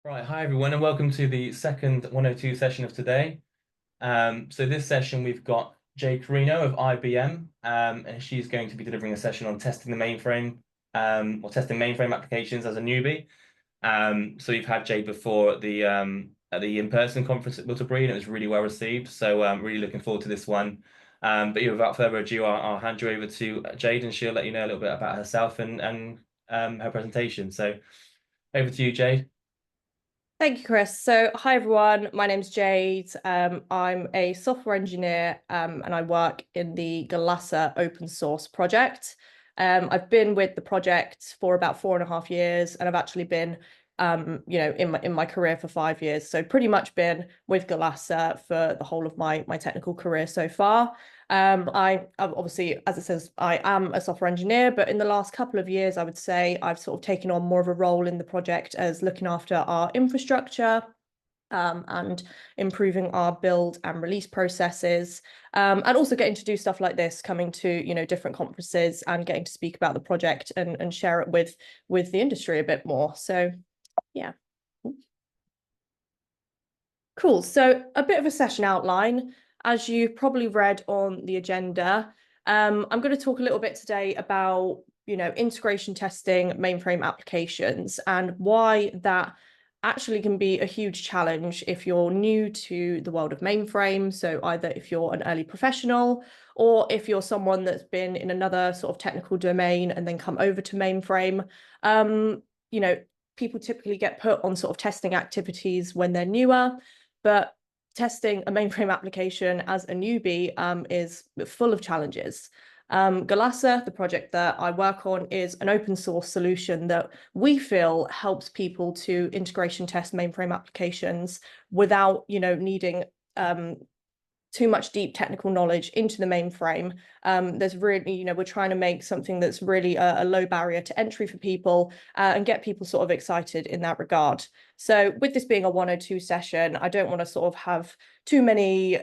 Right, hi everyone, and welcome to the second 102 session of today. So this session we've got Jay Carino of IBM, and she's going to be delivering a session on testing the mainframe, or testing mainframe applications as a newbie. So we've had Jay before at the in-person conference at Wiltshire, and it was really well received. So I'm really looking forward to this one. But yeah, without further ado, I'll hand you over to Jade, and she'll let you know a little bit about herself and her presentation. So over to you, Jade. Thank you, Chris. So, hi everyone. My name's Jade. I'm a software engineer and I work in the Galassa open source project. I've been with the project for about 4.5 years, and I've actually been, in my career for 5 years. So, pretty much been with Galassa for the whole of my technical career so far. I obviously, as it says, I am a software engineer, but in the last couple of years, I would say I've sort of taken on more of a role in the project as looking after our infrastructure, and improving our build and release processes, and also getting to do stuff like this, coming to different conferences and getting to speak about the project and share it with the industry a bit more. So yeah. Cool. So a bit of a session outline. As you've probably read on the agenda, I'm going to talk a little bit today about, integration testing mainframe applications and why that actually can be a huge challenge if you're new to the world of mainframe. So either if you're an early professional or if you're someone that's been in another sort of technical domain and then come over to mainframe. You know, people typically get put on sort of testing activities when they're newer, but testing a mainframe application as a newbie is full of challenges. Galassa, the project that I work on, is an open source solution that we feel helps people to integration test mainframe applications without, needing too much deep technical knowledge into the mainframe. There's really, we're trying to make something that's really a low barrier to entry for people, and get people sort of excited in that regard. So with this being a 102 session, I don't want to sort of have too many,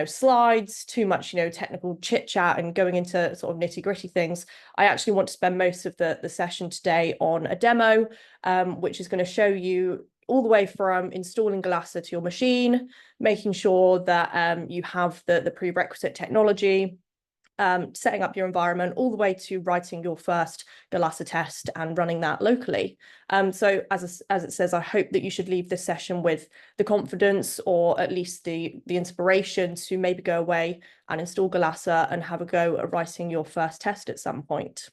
slides, too much, technical chit chat and going into sort of nitty gritty things. I actually want to spend most of the session today on a demo, which is going to show you all the way from installing Galassa to your machine, making sure that you have the prerequisite technology, setting up your environment, all the way to writing your first Galassa test and running that locally. So as it says, I hope that you should leave this session with the confidence, or at least the inspiration to maybe go away and install Galassa and have a go at writing your first test at some point.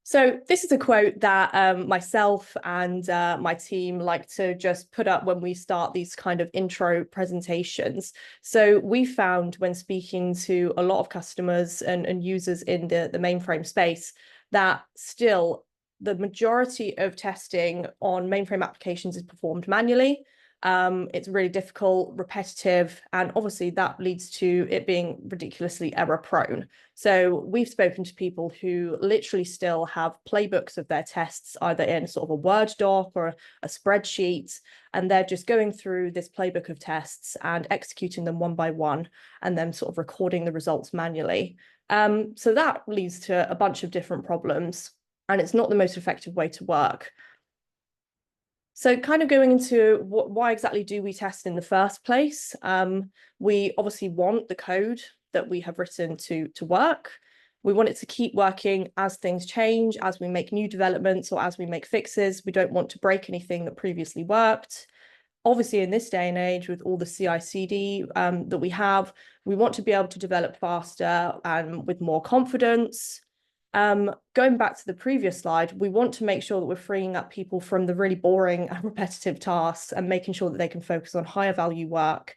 So this is a quote that myself and my team like to just put up when we start these kind of intro presentations. So we found when speaking to a lot of customers and users in the mainframe space that still the majority of testing on mainframe applications is performed manually. It's really difficult, repetitive, and obviously that leads to it being ridiculously error prone. So we've spoken to people who literally still have playbooks of their tests, either in sort of a Word doc or a spreadsheet, and they're just going through this playbook of tests and executing them one by one, and then sort of recording the results manually. So that leads to a bunch of different problems, and it's not the most effective way to work. So kind of going into why exactly do we test in the first place? We obviously want the code that we have written to work. We want it to keep working as things change, as we make new developments or as we make fixes. We don't want to break anything that previously worked. Obviously, in this day and age, with all the CI/CD that we have, we want to be able to develop faster and with more confidence. Going back to the previous slide, we want to make sure that we're freeing up people from the really boring and repetitive tasks and making sure that they can focus on higher value work.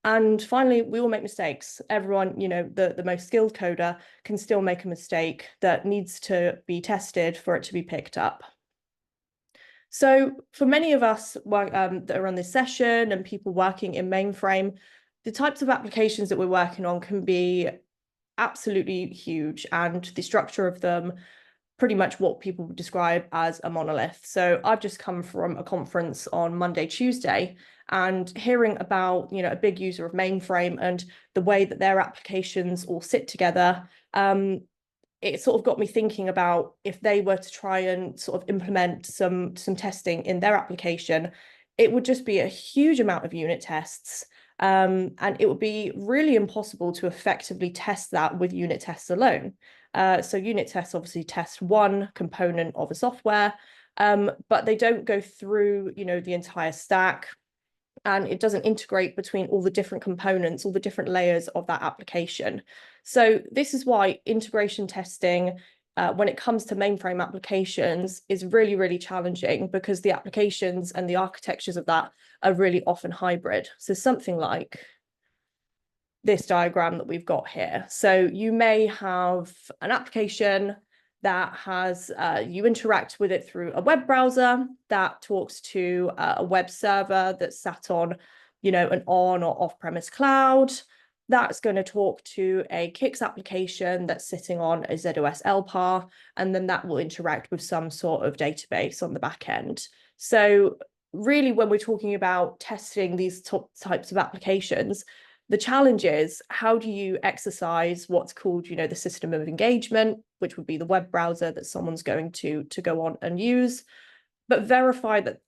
And finally, we all make mistakes. Everyone, the most skilled coder can still make a mistake that needs to be tested for it to be picked up. So for many of us that are on this session and people working in mainframe, the types of applications that we're working on can be absolutely huge, and the structure of them pretty much what people would describe as a monolith. So I've just come from a conference on Monday, Tuesday, and hearing about, a big user of mainframe and the way that their applications all sit together. it sort of got me thinking about if they were to try and sort of implement some testing in their application, it would just be a huge amount of unit tests. And it would be really impossible to effectively test that with unit tests alone. So unit tests obviously test one component of a software, but they don't go through, the entire stack, and it doesn't integrate between all the different components, all the different layers of that application. So this is why integration testing, when it comes to mainframe applications, is really, really challenging, because the applications and the architectures of that are really often hybrid. So something like this diagram that we've got here. So you may have an application that has, you interact with it through a web browser that talks to a web server that's sat on, an on or off-premise cloud. That's going to talk to a Kix application that's sitting on a ZOS LPAR, and then that will interact with some sort of database on the back end. So really, when we're talking about testing these types of applications, the challenge is, how do you exercise what's called, the system of engagement, which would be the web browser that someone's going to go on and use, but verify that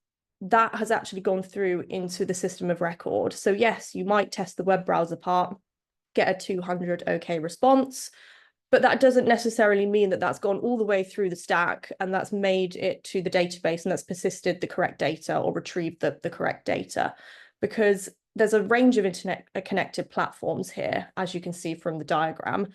that has actually gone through into the system of record. So yes, you might test the web browser part, get a 200 OK response, but that doesn't necessarily mean that that's gone all the way through the stack and that's made it to the database and that's persisted the correct data or retrieved the correct data, because there's a range of internet connected platforms here, as you can see from the diagram,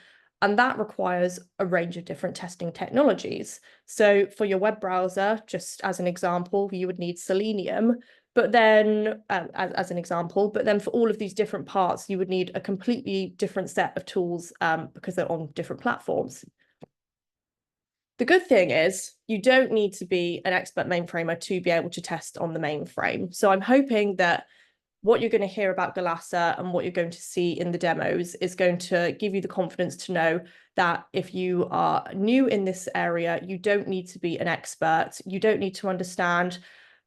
and that requires a range of different testing technologies. So for your web browser, just as an example, you would need Selenium, but then as an example, but then for all of these different parts, you would need a completely different set of tools because they're on different platforms. The good thing is you don't need to be an expert mainframer to be able to test on the mainframe. So I'm hoping that what you're going to hear about Galassa and what you're going to see in the demos is going to give you the confidence to know that if you are new in this area, you don't need to be an expert. You don't need to understand,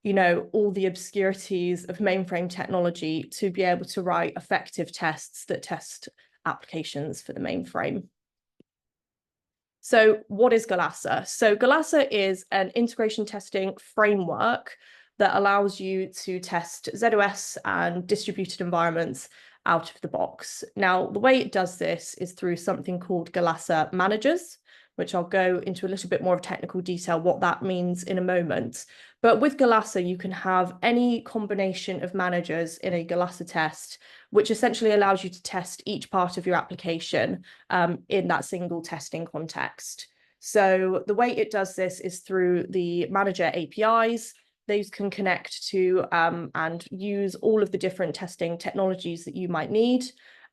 all the obscurities of mainframe technology to be able to write effective tests that test applications for the mainframe. So what is Galassa? So Galassa is an integration testing framework that allows you to test ZOS and distributed environments out of the box. Now, the way it does this is through something called Galassa managers, which I'll go into a little bit more of technical detail what that means in a moment. But with Galassa, you can have any combination of managers in a Galassa test, which essentially allows you to test each part of your application in that single testing context. So the way it does this is through the manager APIs. Those can connect to and use all of the different testing technologies that you might need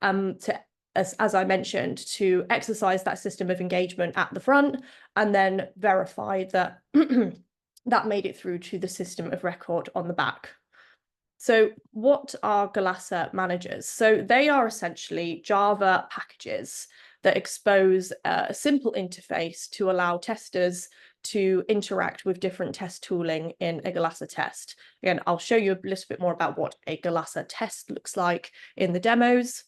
to, as I mentioned, to exercise that system of engagement at the front and then verify that that made it through to the system of record on the back. So what are Galassa managers? So they are essentially Java packages that expose a simple interface to allow testers to interact with different test tooling in a Galassa test. Again, I'll show you a little bit more about what a Galassa test looks like in the demos.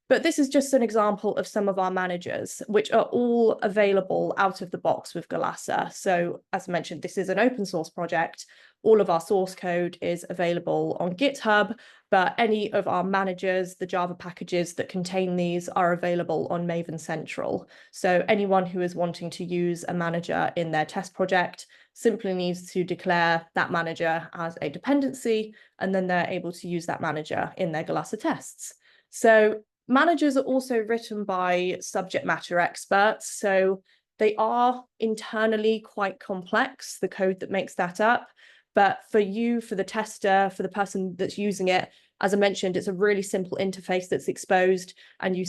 But this is just an example of some of our managers, which are all available out of the box with Galassa. So as I mentioned, this is an open source project. All of our source code is available on GitHub, but any of our managers, the Java packages that contain these, are available on Maven Central. So anyone who is wanting to use a manager in their test project simply needs to declare that manager as a dependency, and then they're able to use that manager in their Galassa tests. So managers are also written by subject matter experts, so they are internally quite complex, the code that makes that up. But for you, for the tester, for the person that's using it, as I mentioned, it's a really simple interface that's exposed, and you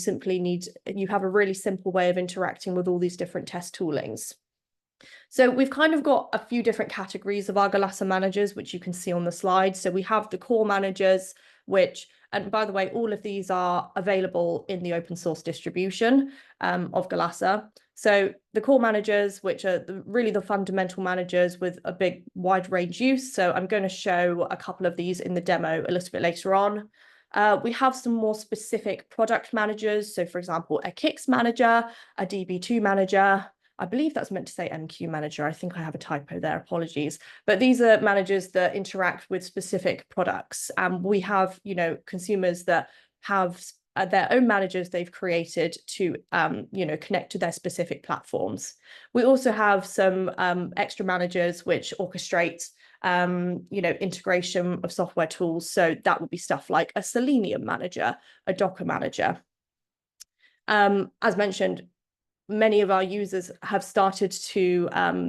have a really simple way of interacting with all these different test toolings. So we've kind of got a few different categories of our Galassa managers, which you can see on the slide. So we have the core managers, which, and by the way, all of these are available in the open source distribution of Galassa. So the core managers, which are really the fundamental managers with a big wide range use. So I'm going to show a couple of these in the demo a little bit later on. We have some more specific product managers. So for example, a Kix manager, a DB2 manager, I believe that's meant to say MQ manager. I think I have a typo there, apologies. But these are managers that interact with specific products. And we have, you know, consumers that have their own managers they've created to, you know, connect to their specific platforms. We also have some extra managers which orchestrate, you know, integration of software tools. So that would be stuff like a Selenium manager, a Docker manager. As mentioned, many of our users have started to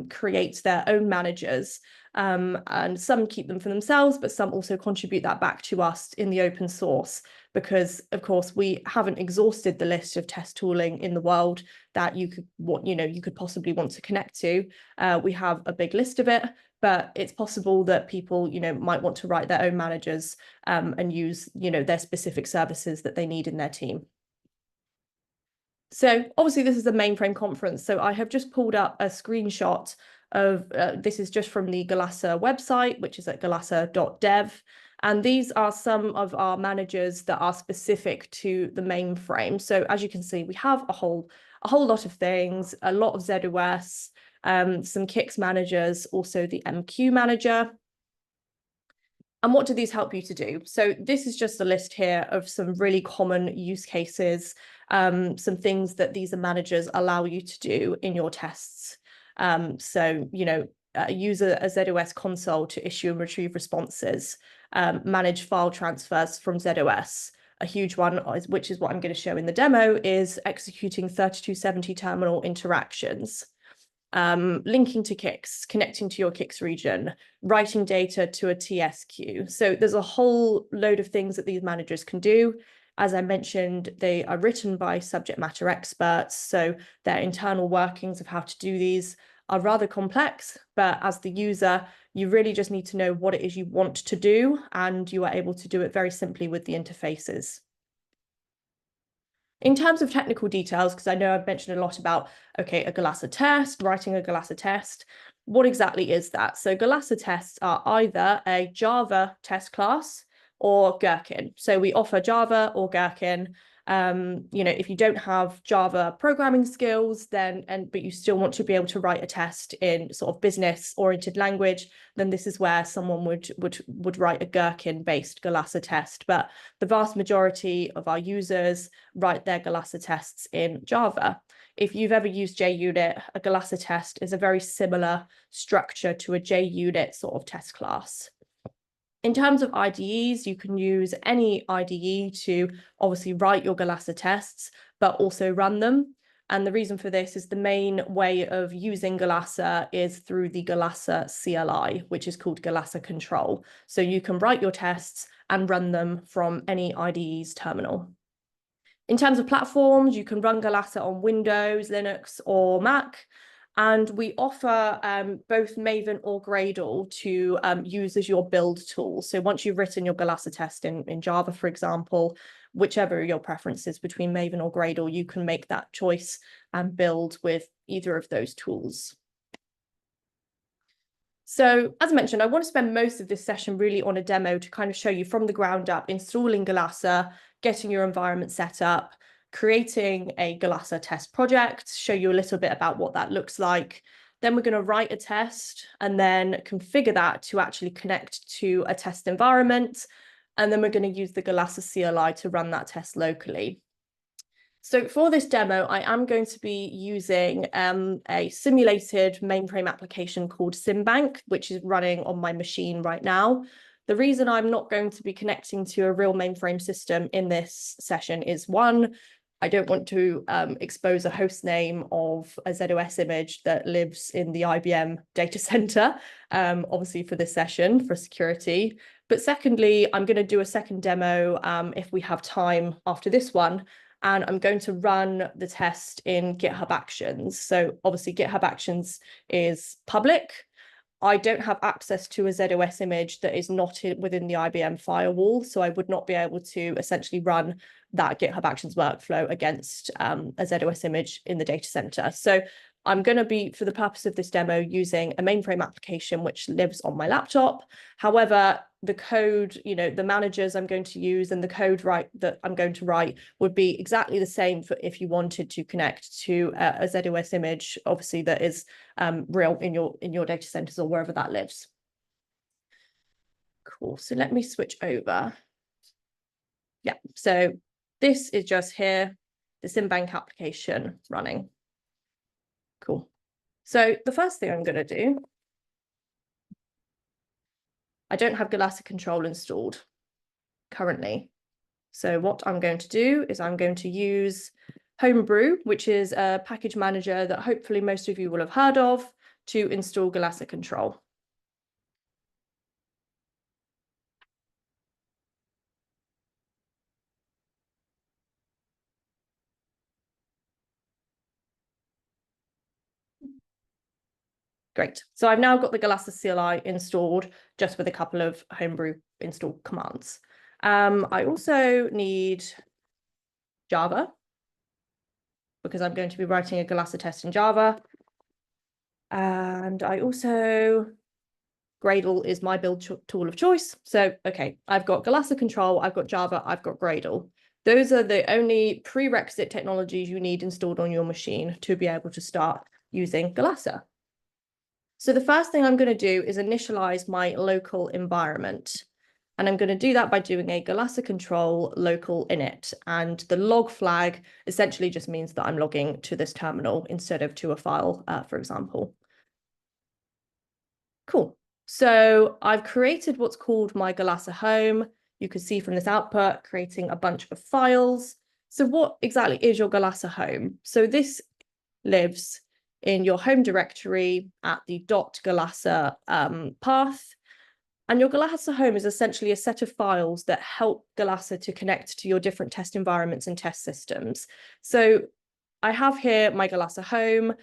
create their own managers, and some keep them for themselves, but some also contribute that back to us in the open source, because of course we haven't exhausted the list of test tooling in the world that you could possibly want to connect to. We have a big list of it, but it's possible that people, you know, might want to write their own managers and use, you know, their specific services that they need in their team. So obviously this is a mainframe conference, so I have just pulled up a screenshot of, this is just from the Galassa website, which is at galassa.dev. And these are some of our managers that are specific to the mainframe. So as you can see, we have a whole lot of things, a lot of ZOS, some Kix managers, also the MQ manager. And what do these help you to do? So this is just a list here of some really common use cases, some things that these managers allow you to do in your tests. So, you know, use a ZOS console to issue and retrieve responses, manage file transfers from ZOS. A huge one, which is what I'm going to show in the demo, is executing 3270 terminal interactions. Linking to Kix, connecting to your Kix region, writing data to a TSQ. So there's a whole load of things that these managers can do. As I mentioned, they are written by subject matter experts, so their internal workings of how to do these are rather complex, but as the user, you really just need to know what it is you want to do, and you are able to do it very simply with the interfaces. In terms of technical details, because I know I've mentioned a lot about, okay, a Galassa test, writing a Galassa test, what exactly is that? So Galassa tests are either a Java test class or Gherkin. So we offer Java or Gherkin. You know, if you don't have Java programming skills, but you still want to be able to write a test in sort of business-oriented language, then this is where someone would write a Gherkin-based Galassa test. But the vast majority of our users write their Galassa tests in Java. If you've ever used JUnit, a Galassa test is a very similar structure to a JUnit sort of test class. In terms of IDEs, you can use any IDE to obviously write your Galassa tests, but also run them. And the reason for this is the main way of using Galassa is through the Galassa CLI, which is called Galassa Control. So you can write your tests and run them from any IDE's terminal. In terms of platforms, you can run Galassa on Windows, Linux, or Mac. And we offer both Maven or Gradle to use as your build tool. So once you've written your Galassa test in Java, for example, whichever your preference is between Maven or Gradle, you can make that choice and build with either of those tools. So as I mentioned, I want to spend most of this session really on a demo to kind of show you from the ground up, installing Galassa, getting your environment set up, creating a Galassa test project, show you a little bit about what that looks like. Then we're going to write a test and then configure that to actually connect to a test environment. And then we're going to use the Galassa CLI to run that test locally. So for this demo, I am going to be using a simulated mainframe application called SimBank, which is running on my machine right now. The reason I'm not going to be connecting to a real mainframe system in this session is, one, I don't want to expose a host name of a ZOS image that lives in the IBM data center, obviously for this session, for security. But secondly, I'm going to do a second demo if we have time after this one. And I'm going to run the test in GitHub Actions. So obviously GitHub Actions is public. I don't have access to a ZOS image that is not within the IBM firewall, so I would not be able to essentially run that GitHub Actions workflow against a ZOS image in the data center. So I'm going to be, for the purpose of this demo, using a mainframe application which lives on my laptop. However, the code, the managers I'm going to use and the code that I'm going to write would be exactly the same for if you wanted to connect to a ZOS image, obviously that is real in your data centers or wherever that lives. Cool. So let me switch over. Yeah. So this is just here, the SimBank application running. Cool. So the first thing I'm going to do, I don't have Galasa control installed currently. So what I'm going to do is I'm going to use Homebrew, which is a package manager that hopefully most of you will have heard of, to install Galasa control. Great. So I've now got the Galasa CLI installed just with a couple of Homebrew install commands. I also need Java because I'm going to be writing a Galasa test in Java. And I also, Gradle is my build tool of choice. So, okay, I've got Galasa control, I've got Java, I've got Gradle. Those are the only prerequisite technologies you need installed on your machine to be able to start using Galasa. So the first thing I'm going to do is initialize my local environment. And I'm going to do that by doing a Galasa control local init. And the log flag essentially just means that I'm logging to this terminal instead of to a file, for example. Cool. So I've created what's called my Galasa home. You can see from this output, creating a bunch of files. So what exactly is your Galasa home? So this lives in your home directory at the .galasa path. And your Galasa home is essentially a set of files that help Galasa to connect to your different test environments and test systems. So I have here my Galasa home.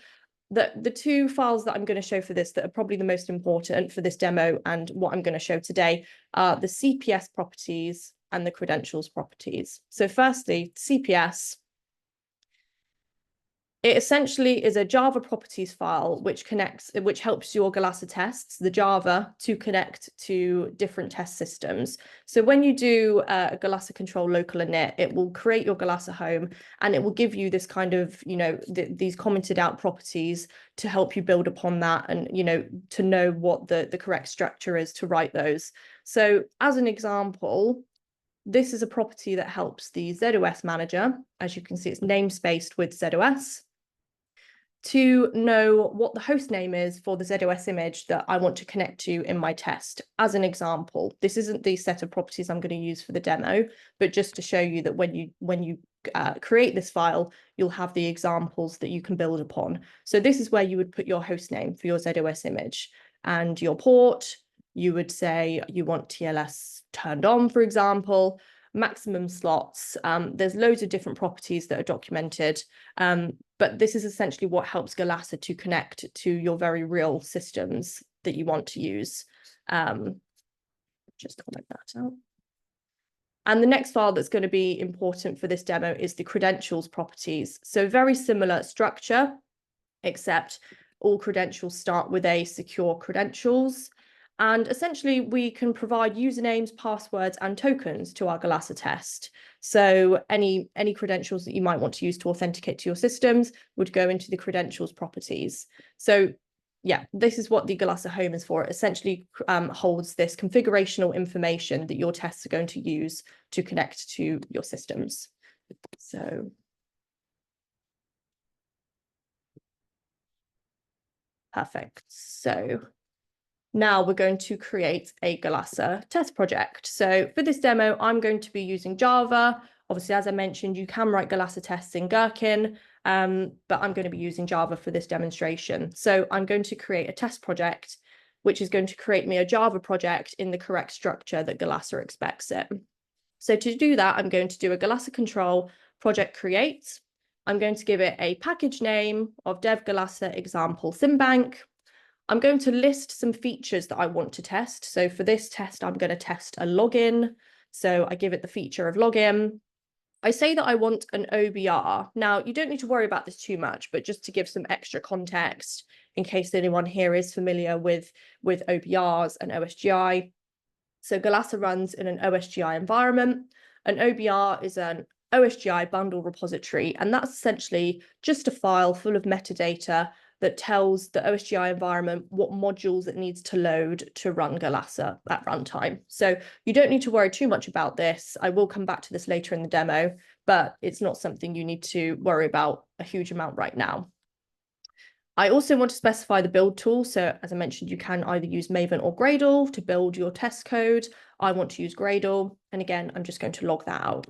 The two files that I'm going to show for this that are probably the most important for this demo and what I'm going to show today are the CPS properties and the credentials properties. So firstly, CPS. It essentially is a Java properties file which helps your Galasa tests, the Java, to connect to different test systems. So when you do a Galasa control local init, it will create your Galasa home and it will give you this kind of, these commented out properties to help you build upon that and, to know what the correct structure is to write those. So as an example, this is a property that helps the ZOS manager. As you can see, it's namespaced with ZOS, to know what the host name is for the ZOS image that I want to connect to in my test. As an example, this isn't the set of properties I'm going to use for the demo, but just to show you that when you create this file, you'll have the examples that you can build upon. So this is where you would put your host name for your ZOS image and your port. You would say you want TLS turned on, for example, maximum slots. There's loads of different properties that are documented. But this is essentially what helps Galasa to connect to your very real systems that you want to use. Just comment that out. And the next file that's going to be important for this demo is the credentials properties. So very similar structure, except all credentials start with a secure credentials. And essentially, we can provide usernames, passwords, and tokens to our Galasa test. So any credentials that you might want to use to authenticate to your systems would go into the credentials properties. So yeah, this is what the Galasa home is for. It essentially holds this configurational information that your tests are going to use to connect to your systems. So perfect. So now we're going to create a Galasa test project. So for this demo, I'm going to be using Java. Obviously, as I mentioned, you can write Galasa tests in Gherkin, but I'm going to be using Java for this demonstration. So I'm going to create a test project, which is going to create me a Java project in the correct structure that Galasa expects it. So to do that, I'm going to do a Galasa control project create. I'm going to give it a package name of dev Galasa example SimBank. I'm going to list some features that I want to test. So for this test, I'm going to test a login. So I give it the feature of login. I say that I want an OBR. Now, you don't need to worry about this too much, but just to give some extra context in case anyone here is familiar with OBRs and OSGI. So Galassa runs in an OSGI environment. An OBR is an OSGI bundle repository, and that's essentially just a file full of metadata that tells the OSGI environment what modules it needs to load to run Galassa at runtime. So you don't need to worry too much about this. I will come back to this later in the demo, but it's not something you need to worry about a huge amount right now. I also want to specify the build tool. So as I mentioned, you can either use Maven or Gradle to build your test code. I want to use Gradle. And again, I'm just going to log that out.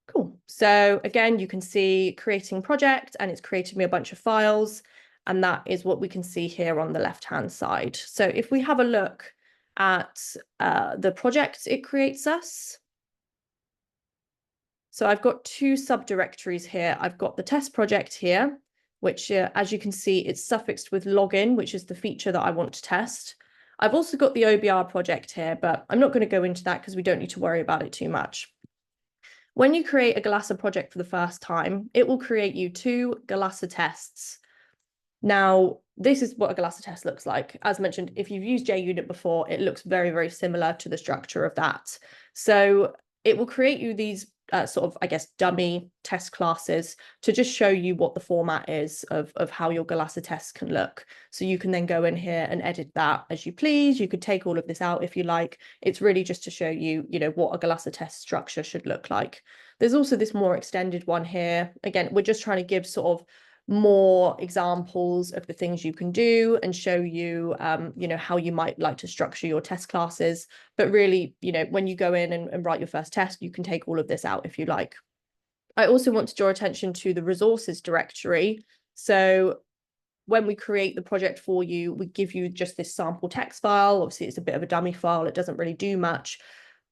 Cool. So again, you can see creating project, and it's created me a bunch of files. And that is what we can see here on the left-hand side. So if we have a look at the project it creates us. So I've got two subdirectories here. I've got the test project here, which as you can see, it's suffixed with login, which is the feature that I want to test. I've also got the OBR project here, but I'm not going to go into that because we don't need to worry about it too much. When you create a Galassa project for the first time, it will create you two Galassa tests. Now, this is what a Galassa test looks like. As mentioned, if you've used JUnit before, it looks very, very similar to the structure of that. So it will create you these sort of, I guess, dummy test classes to just show you what the format is of how your Galassa tests can look. So you can then go in here and edit that as you please. You could take all of this out if you like. It's really just to show you, what a Galassa test structure should look like. There's also this more extended one here. Again, we're just trying to give sort of more examples of the things you can do and show you, how you might like to structure your test classes. But really, when you go in and write your first test, you can take all of this out if you like. I also want to draw attention to the resources directory. So when we create the project for you, we give you just this sample text file. Obviously, it's a bit of a dummy file. It doesn't really do much.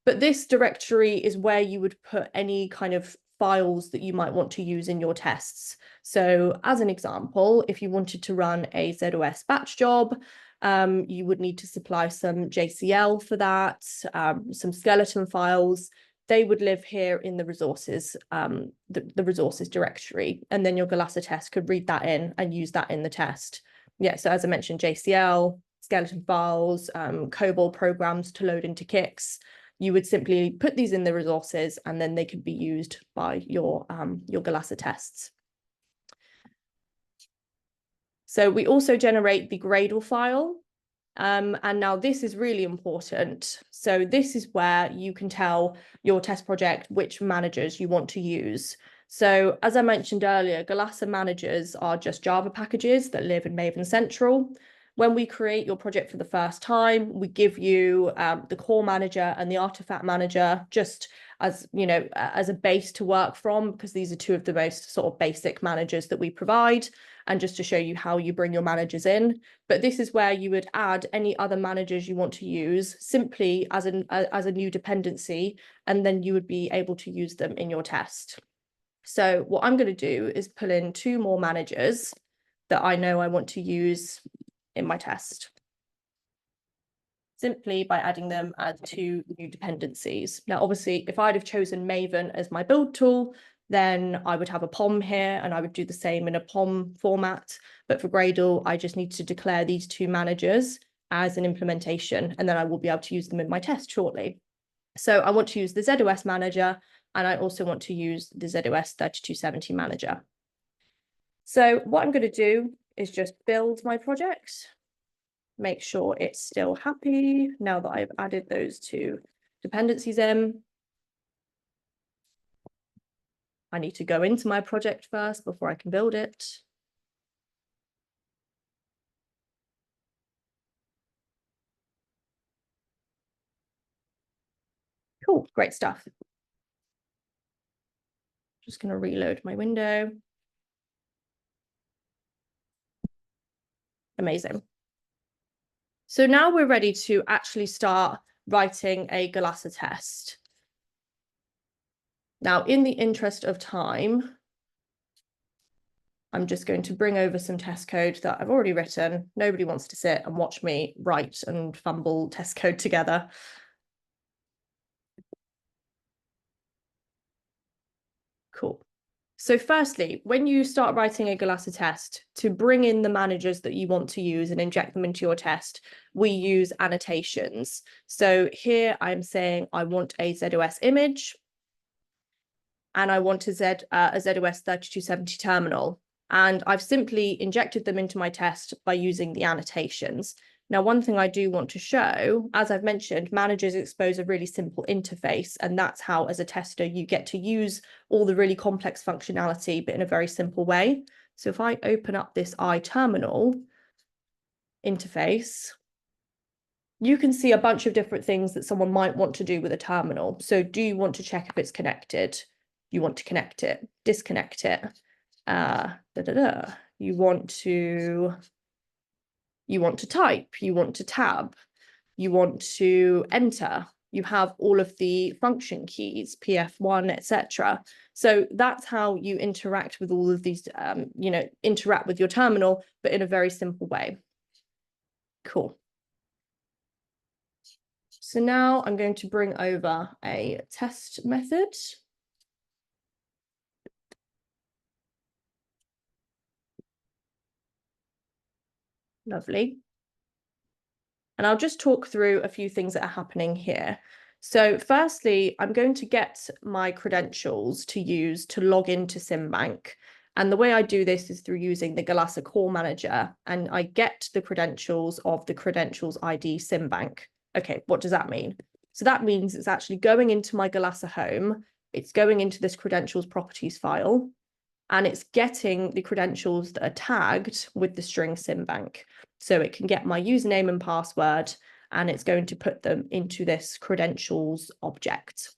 But this directory is where you would put any kind of files that you might want to use in your tests. So as an example, if you wanted to run a ZOS batch job, you would need to supply some JCL for that, some skeleton files. They would live here in the resources, the resources directory, and then your Galassa test could read that in and use that in the test. Yeah, so as I mentioned, JCL, skeleton files, COBOL programs to load into Kix. You would simply put these in the resources, and then they could be used by your Galassa tests. So we also generate the Gradle file. And now this is really important. So this is where you can tell your test project which managers you want to use. So as I mentioned earlier, Galassa managers are just Java packages that live in Maven Central. When we create your project for the first time, we give you the core manager and the artifact manager just as, as a base to work from, because these are two of the most sort of basic managers that we provide, and just to show you how you bring your managers in. But this is where you would add any other managers you want to use simply as a new dependency, and then you would be able to use them in your test. So what I'm going to do is pull in two more managers that I know I want to use in my test, simply by adding them as two new dependencies. Now, obviously, if I'd have chosen Maven as my build tool, then I would have a POM here, and I would do the same in a POM format. But for Gradle, I just need to declare these two managers as an implementation, and then I will be able to use them in my test shortly. So I want to use the ZOS manager, and I also want to use the ZOS 3270 manager. So what I'm going to do is just build my project, make sure it's still happy now that I've added those two dependencies in. I need to go into my project first before I can build it. Cool, great stuff. Just going to reload my window. Amazing. So now we're ready to actually start writing a Galassa test. Now, in the interest of time, I'm just going to bring over some test code that I've already written. Nobody wants to sit and watch me write and fumble test code together. Cool. So firstly, when you start writing a Galassa test, to bring in the managers that you want to use and inject them into your test, we use annotations. So here I'm saying I want a ZOS image and I want a ZOS 3270 terminal. And I've simply injected them into my test by using the annotations. Now, one thing I do want to show, as I've mentioned, managers expose a really simple interface, and that's how, as a tester, you get to use all the really complex functionality, but in a very simple way. So if I open up this iTerminal interface, you can see a bunch of different things that someone might want to do with a terminal. So do you want to check if it's connected? You want to connect it, disconnect it. You want to type, you want to tab, you want to enter. You have all of the function keys, PF1, etc. So that's how you interact with all of these, interact with your terminal, but in a very simple way. Cool. So now I'm going to bring over a test method. Lovely. And I'll just talk through a few things that are happening here. So firstly, I'm going to get my credentials to use to log into Symbank. And the way I do this is through using the Galassa Call Manager, and I get the credentials of the credentials ID Symbank. Okay, what does that mean? So that means it's actually going into my Galassa home, it's going into this credentials properties file, and it's getting the credentials that are tagged with the string Symbank. So it can get my username and password, and it's going to put them into this credentials object.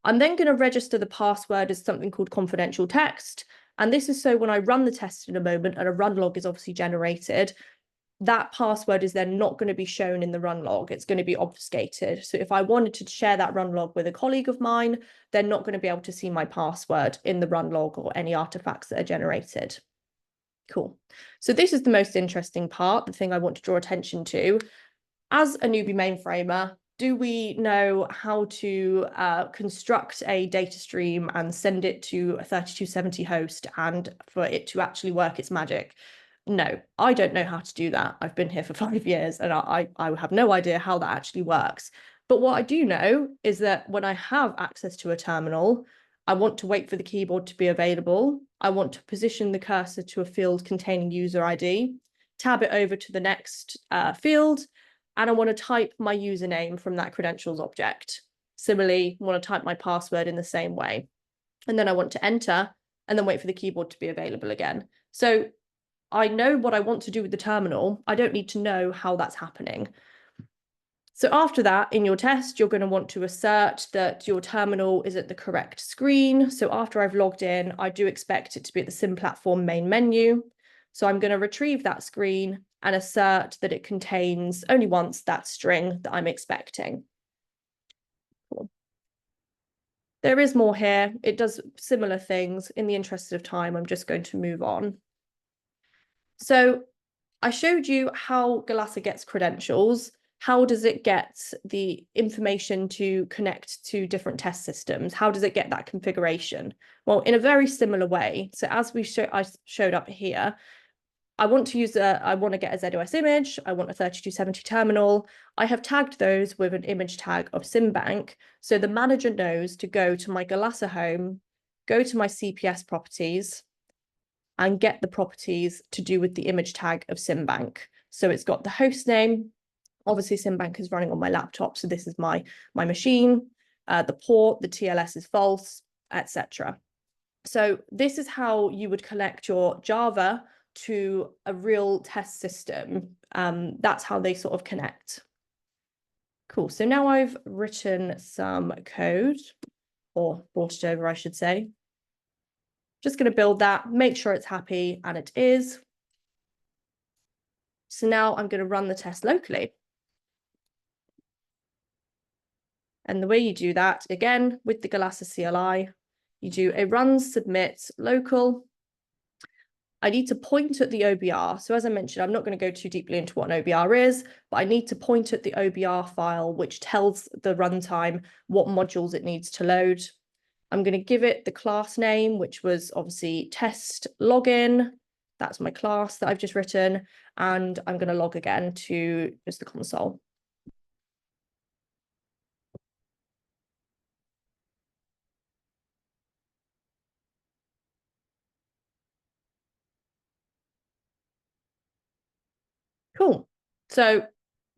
I'm then going to register the password as something called confidential text. And this is so when I run the test in a moment and a run log is obviously generated, that password is then not going to be shown in the run log. It's going to be obfuscated. So if I wanted to share that run log with a colleague of mine, they're not going to be able to see my password in the run log or any artifacts that are generated. Cool. So this is the most interesting part, the thing I want to draw attention to. As a newbie mainframer, do we know how to construct a data stream and send it to a 3270 host and for it to actually work its magic? No, I don't know how to do that. I've been here for 5 years and I have no idea how that actually works. But what I do know is that when I have access to a terminal, I want to wait for the keyboard to be available. I want to position the cursor to a field containing user ID, tab it over to the next field, and I want to type my username from that credentials object. Similarly, I want to type my password in the same way. And then I want to enter and then wait for the keyboard to be available again. So I know what I want to do with the terminal. I don't need to know how that's happening. So after that, in your test, you're going to want to assert that your terminal is at the correct screen. So after I've logged in, I do expect it to be at the Sim platform main menu. So I'm going to retrieve that screen and assert that it contains only once that string that I'm expecting. Cool. There is more here. It does similar things. In the interest of time, I'm just going to move on. So I showed you how Galassa gets credentials. How does it get the information to connect to different test systems? How does it get that configuration? Well, in a very similar way. So as I showed up here, I want to get a ZOS image. I want a 3270 terminal. I have tagged those with an image tag of Symbank. So the manager knows to go to my Galassa home, go to my CPS properties, and get the properties to do with the image tag of Symbank. So it's got the host name. Obviously, Symbank is running on my laptop, so this is my machine. The port, the TLS is false, etc. So this is how you would connect your Java to a real test system. That's how they sort of connect. Cool. So now I've written some code, or brought it over, I should say. Just going to build that, make sure it's happy, and it is. So now I'm going to run the test locally. And the way you do that, again, with the Galassa CLI, you do a run submit local. I need to point at the OBR. So as I mentioned, I'm not going to go too deeply into what an OBR is, but I need to point at the OBR file, which tells the runtime what modules it needs to load. I'm going to give it the class name, which was obviously test login. That's my class that I've just written. And I'm going to log again to just the console. Cool. So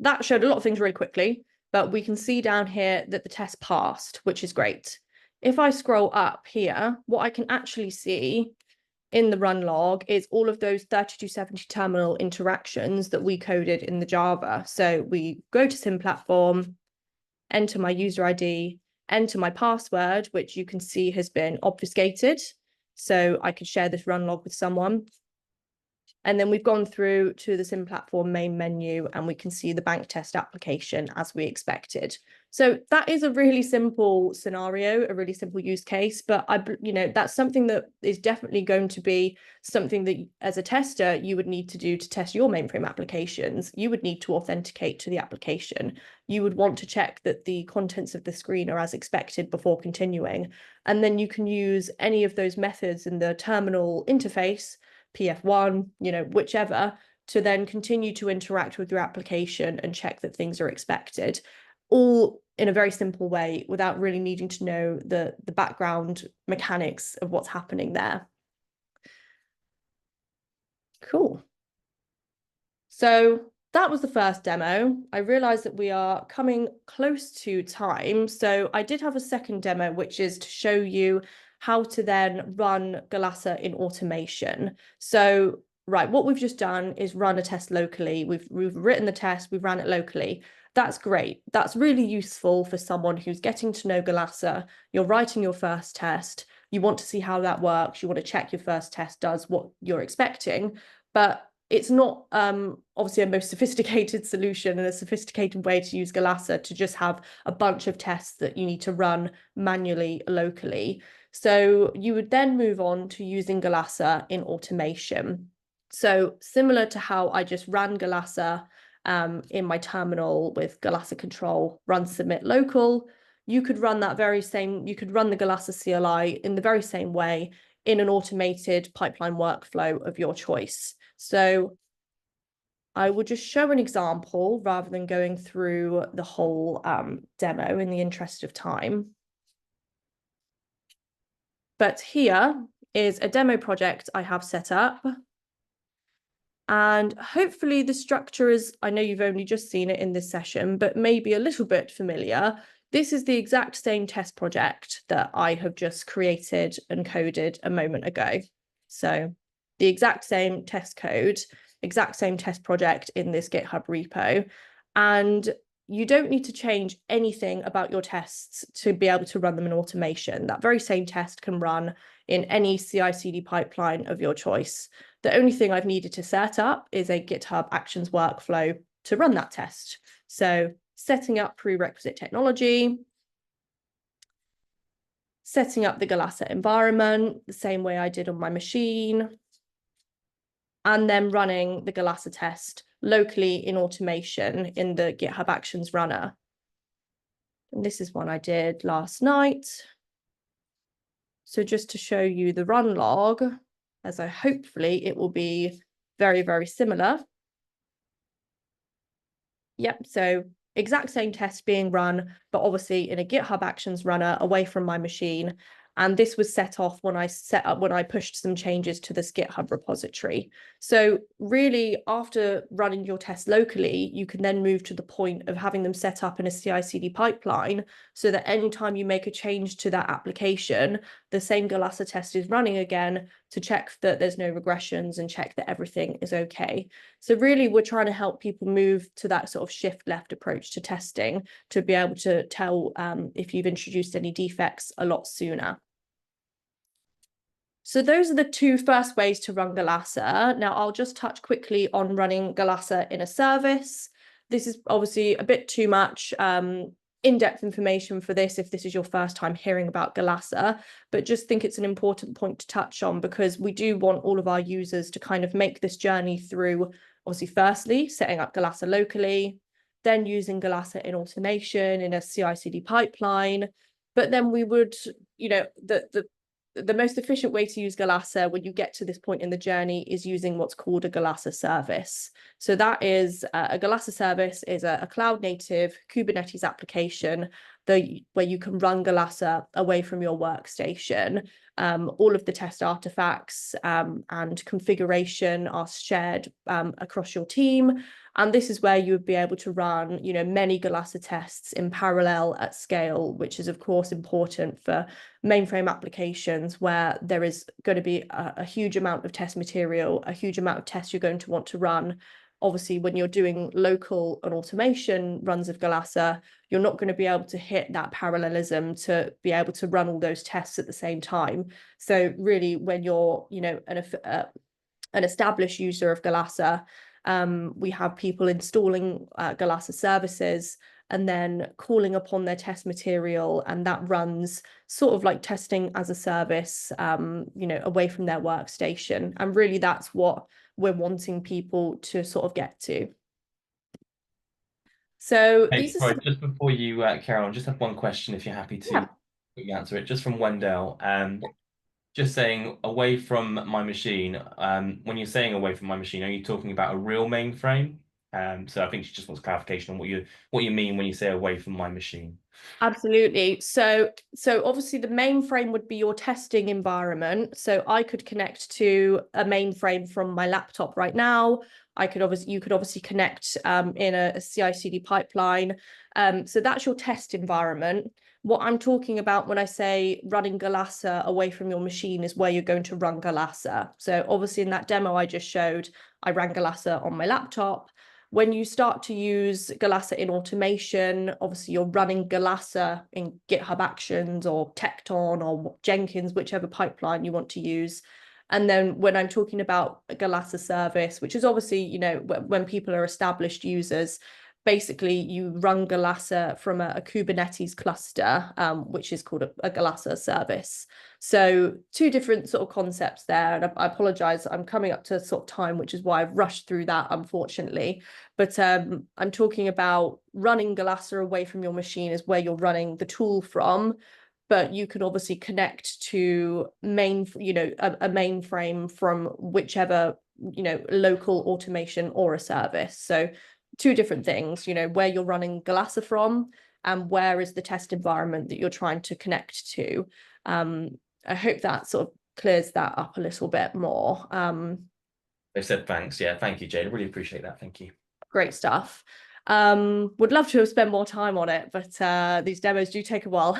that showed a lot of things really quickly, but we can see down here that the test passed, which is great. If I scroll up here, what I can actually see in the run log is all of those 3270 terminal interactions that we coded in the Java. So we go to sim platform, enter my user ID, enter my password, which you can see has been obfuscated. So I could share this run log with someone. And then we've gone through to the sim platform main menu and we can see the bank test application as we expected. So that is a really simple scenario, a really simple use case, but that's something that is definitely going to be something that as a tester, you would need to do to test your mainframe applications. You would need to authenticate to the application. You would want to check that the contents of the screen are as expected before continuing. And then you can use any of those methods in the terminal interface, PF1, whichever, to then continue to interact with your application and check that things are expected, all in a very simple way without really needing to know the background mechanics of what's happening there. Cool. So that was the first demo. I realized that we are coming close to time. So I did have a second demo, which is to show you how to then run Galassa in automation. So, right, what we've just done is run a test locally. We've written the test, we've ran it locally. That's great. That's really useful for someone who's getting to know Galassa. You're writing your first test. You want to see how that works. You want to check your first test does what you're expecting. But it's not obviously a most sophisticated solution and a sophisticated way to use Galassa to just have a bunch of tests that you need to run manually locally. So you would then move on to using Galassa in automation. So similar to how I just ran Galassa in my terminal with Galassa control run submit local, you could run the Galassa CLI in the very same way in an automated pipeline workflow of your choice. So I will just show an example rather than going through the whole demo in the interest of time. But here is a demo project I have set up. And hopefully the structure is, I know you've only just seen it in this session, but maybe a little bit familiar. This is the exact same test project that I have just created and coded a moment ago. So the exact same test code, exact same test project in this GitHub repo. And you don't need to change anything about your tests to be able to run them in automation. That very same test can run in any CI/CD pipeline of your choice. The only thing I've needed to set up is a GitHub Actions workflow to run that test. So setting up prerequisite technology, setting up the Galassa environment, the same way I did on my machine, and then running the Galassa test locally in automation in the GitHub Actions runner. And this is one I did last night. So just to show you the run log, as hopefully it will be very, very similar. Yep, so exact same test being run, but obviously in a GitHub Actions runner away from my machine. And this was set off when I pushed some changes to this GitHub repository. So really, after running your tests locally, you can then move to the point of having them set up in a CI/CD pipeline so that anytime you make a change to that application, the same Galassa test is running again to check that there's no regressions and check that everything is okay. So really, we're trying to help people move to that sort of shift left approach to testing to be able to tell if you've introduced any defects a lot sooner. So those are the two first ways to run Galassa. Now I'll just touch quickly on running Galassa in a service. This is obviously a bit too much in-depth information for this if this is your first time hearing about Galassa, but just think it's an important point to touch on because we do want all of our users to kind of make this journey through, obviously, firstly, setting up Galassa locally, then using Galassa in automation in a CI/CD pipeline, but then we would the most efficient way to use Galassa when you get to this point in the journey is using what's called a Galassa service. So that is a Galassa service is a cloud native Kubernetes application where you can run Galassa away from your workstation. All of the test artifacts and configuration are shared across your team. And this is where you would be able to run, many Galassa tests in parallel at scale, which is, of course, important for mainframe applications where there is going to be a huge amount of test material, a huge amount of tests you're going to want to run. Obviously, when you're doing local and automation runs of Galassa, you're not going to be able to hit that parallelism to be able to run all those tests at the same time. So really, when you're, an established user of Galassa, we have people installing Galassa services and then calling upon their test material, and that runs sort of like testing as a service, away from their workstation. And really, that's what we're wanting people to sort of get to. So Hey, these are sorry, just before you carry on, just have one question if you're happy to answer it, just from Wendell. Just saying away from my machine, when you're saying away from my machine, are you talking about a real mainframe? So I think she just wants clarification on what you mean when you say away from my machine. Absolutely. So obviously the mainframe would be your testing environment. So I could connect to a mainframe from my laptop right now. You could obviously connect in a CI/CD pipeline. So that's your test environment. What I'm talking about when I say running Galassa away from your machine is where you're going to run Galassa. So obviously in that demo I just showed, I ran Galassa on my laptop. When you start to use Galassa in automation, obviously you're running Galassa in GitHub Actions or Tekton or Jenkins, whichever pipeline you want to use. And then when I'm talking about a Galassa service, which is obviously, when people are established users, basically you run Galassa from a Kubernetes cluster, which is called a Galassa service. So two different sort of concepts there. And I apologize, I'm coming up to sort of time, which is why I've rushed through that, unfortunately. But I'm talking about running Galassa away from your machine is where you're running the tool from. But you can obviously connect to a mainframe from whichever, local automation or a service. So two different things, where you're running Galassa from and where is the test environment that you're trying to connect to. I hope that sort of clears that up a little bit more. They said thanks. Yeah, thank you, Jade. I really appreciate that. Thank you. Great stuff. Would love to have spent more time on it, but these demos do take a while.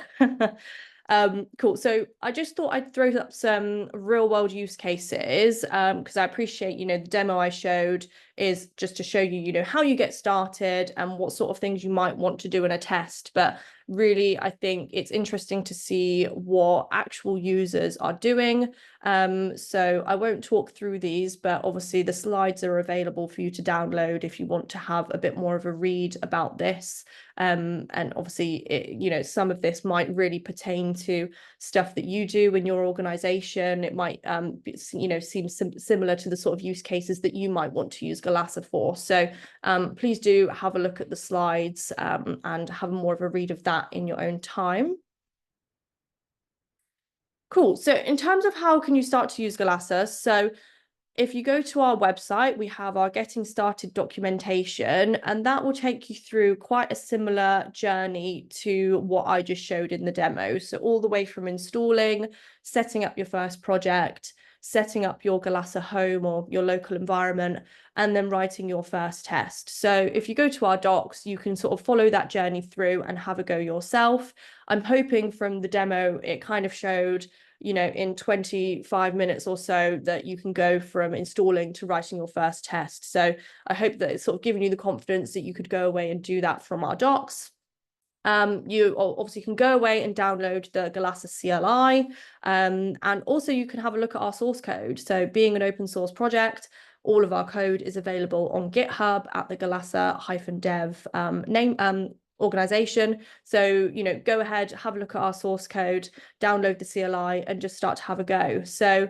Cool. So I just thought I'd throw up some real world use cases because I appreciate, the demo I showed is just to show you, how you get started and what sort of things you might want to do in a test. But really, I think it's interesting to see what actual users are doing. So I won't talk through these, but obviously the slides are available for you to download if you want to have a bit more of a read about this. And obviously, some of this might really pertain to stuff that you do in your organization. It might, seem similar to the sort of use cases that you might want to use Galassa for. So please do have a look at the slides and have more of a read of that in your own time. Cool. So in terms of how can you start to use Galassa? So if you go to our website, we have our getting started documentation, and that will take you through quite a similar journey to what I just showed in the demo. So all the way from installing, setting up your first project, setting up your Galassa home or your local environment, and then writing your first test. So if you go to our docs, you can sort of follow that journey through and have a go yourself. I'm hoping from the demo, it kind of showed, in 25 minutes or so that you can go from installing to writing your first test. So I hope that it's sort of giving you the confidence that you could go away and do that from our docs. You obviously can go away and download the Galassa CLI, and also you can have a look at our source code. So being an open source project, all of our code is available on GitHub at the Galassa-dev organization. So, go ahead, have a look at our source code, download the CLI and just start to have a go. So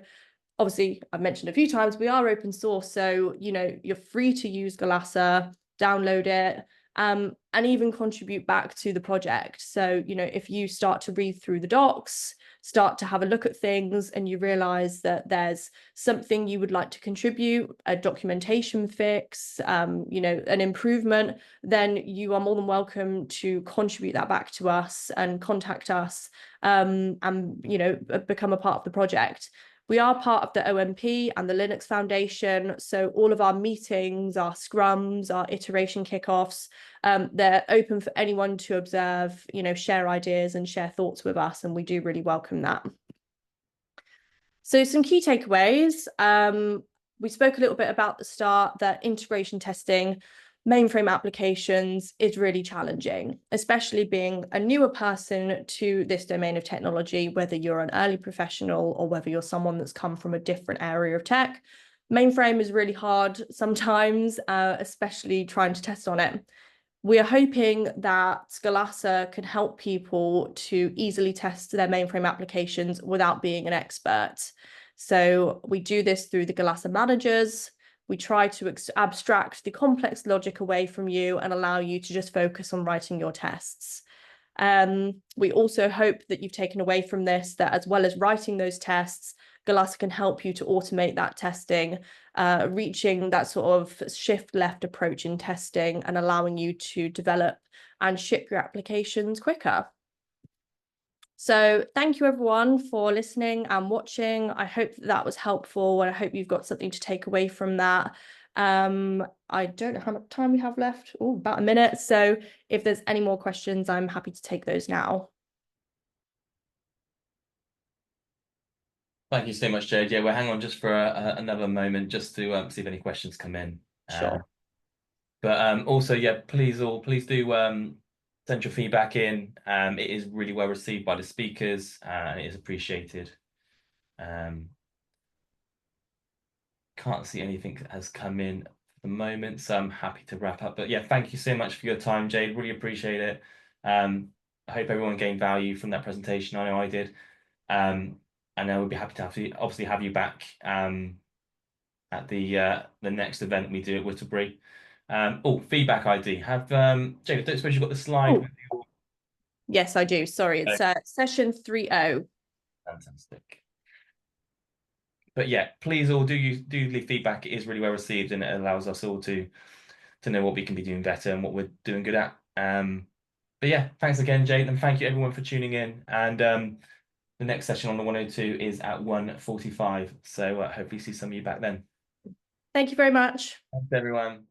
obviously, I've mentioned a few times, we are open source. So, you're free to use Galassa, download it, and even contribute back to the project. So, if you start to read through the docs, start to have a look at things and you realize that there's something you would like to contribute, a documentation fix, you know, an improvement, then you are more than welcome to contribute that back to us and contact us, and, you know, become a part of the project. We are part of the OMP and the Linux Foundation, so all of our meetings, our scrums, our iteration kickoffs, they're open for anyone to observe, you know, share ideas and share thoughts with us, and we do really welcome that. So some key takeaways. We spoke a little bit about the start that integration testing mainframe applications is really challenging, especially being a newer person to this domain of technology, whether you're an early professional or whether you're someone that's come from a different area of tech. Mainframe is really hard sometimes, especially trying to test on it. We are hoping that Scalasa can help people to easily test their mainframe applications without being an expert. So we do this through the Scalasa managers. We try to abstract the complex logic away from you and allow you to just focus on writing your tests. We also hope that you've taken away from this that as well as writing those tests, Scalasa can help you to automate that testing, reaching that sort of shift left approach in testing and allowing you to develop and ship your applications quicker. So thank you everyone for listening and watching. I hope that was helpful and I hope you've got something to take away from that. I don't know how much time we have left. Oh, about a minute. So if there's any more questions, I'm happy to take those now. Thank you so much, Jade. Yeah, we'll hang on just for another moment just to see if any questions come in. Sure. But also, yeah, please do send your feedback in. It is really well received by the speakers and it is appreciated. Can't see anything that has come in for the moment, so I'm happy to wrap up. But yeah, thank you so much for your time, Jade. Really appreciate it. I hope everyone gained value from that presentation. I know I did. And I would be happy to obviously have you back at the next event we do at Whittlesbury. Oh, feedback ID. Have Jade, I don't suppose you've got the slide with your... Yes, I do. Sorry, it's session 3.0. Fantastic. But yeah, please all do leave feedback. It is really well received and it allows us all to know what we can be doing better and what we're doing good at. But yeah, thanks again, Jade, and thank you everyone for tuning in. And the next session on the 102 is at 1:45. So hopefully see some of you back then. Thank you very much. Thanks, everyone.